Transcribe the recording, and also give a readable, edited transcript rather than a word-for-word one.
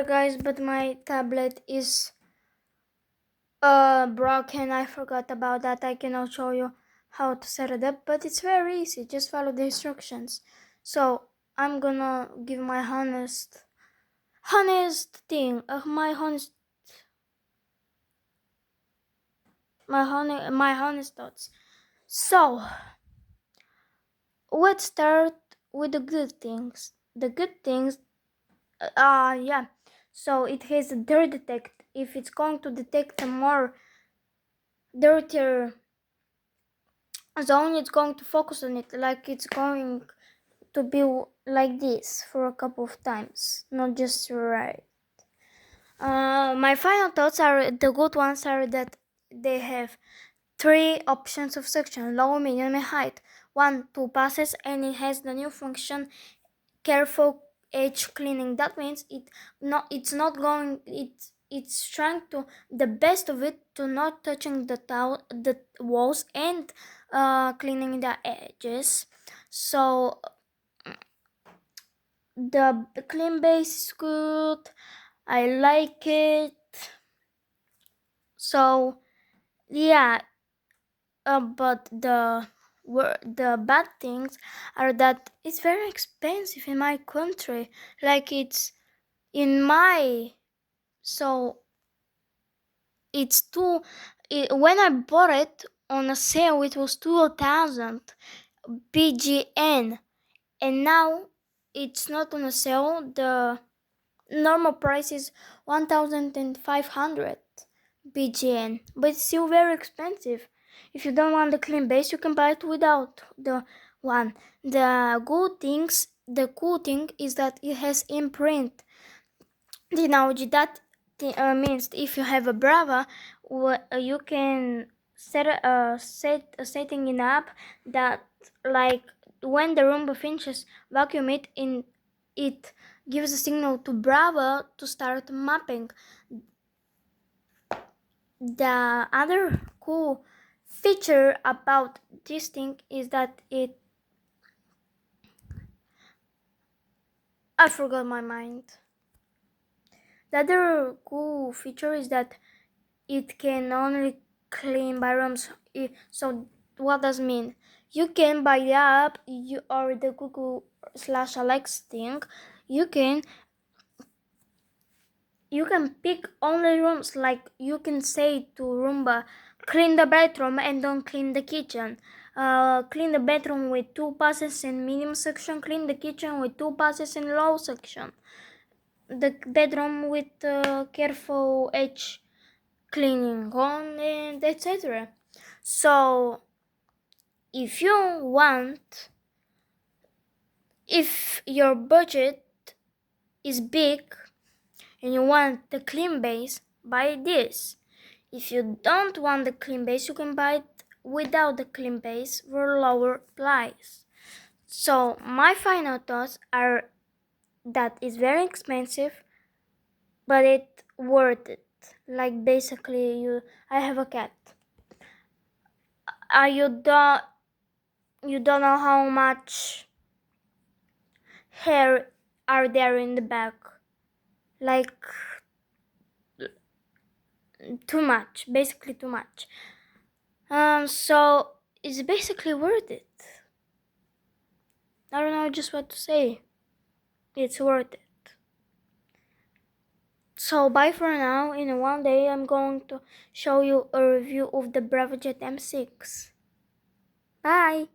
Guys, but my tablet is broken. I forgot about that. I cannot show you how to set it up, but it's very easy. Just follow the instructions. So I'm gonna give my honest thing, my honest thoughts. So let's start with the good things. The good things, yeah. So it has a dirt detect. If it's going to detect a more dirtier zone, it's going to focus on it, like it's going to be like this for a couple of times, not just right. My final thoughts are the good ones are that they have 3 options of section: low, medium, and height. 1, 2 passes, and it has the new function careful edge cleaning. That means it's trying to the best of it to not touching the walls and cleaning the edges. So the clean base is good. I like it. So yeah, but the bad things are that it's very expensive in my country. Like it's in my so it's when I bought it on a sale it was 2000 BGN, and now it's not on a sale. The normal price is 1500 BGN, but it's still very expensive. If you don't want the clean base, you can buy it without the one. The cool thing is that it has imprint technology. That means if you have a Brava, you can set a setting in the app that, like, when the Roomba finishes vacuum it gives a signal to Brava to start mapping. The other cool feature about this thing is that I forgot my mind. The other cool feature is that it can only clean by rooms. So what does it mean? You can buy the app or the Google/Alexa thing. You can pick only rooms. Like you can say to Roomba, clean the bedroom and don't clean the kitchen. Clean the bedroom with 2 passes in medium section. Clean the kitchen with 2 passes in low section. The bedroom with careful edge cleaning on, and etc. So if your budget is big and you want the clean base, buy this. If you don't want the clean base, you can buy it without the clean base for lower price. So my final thoughts are that it's very expensive, but it's worth it. Like basically, I have a cat. You don't know how much hair are there in the back. Like too much, basically too much. So it's basically worth it. I don't know just what to say. It's worth it. So bye for now. In one day I'm going to show you a review of the Bravajet M6. Bye.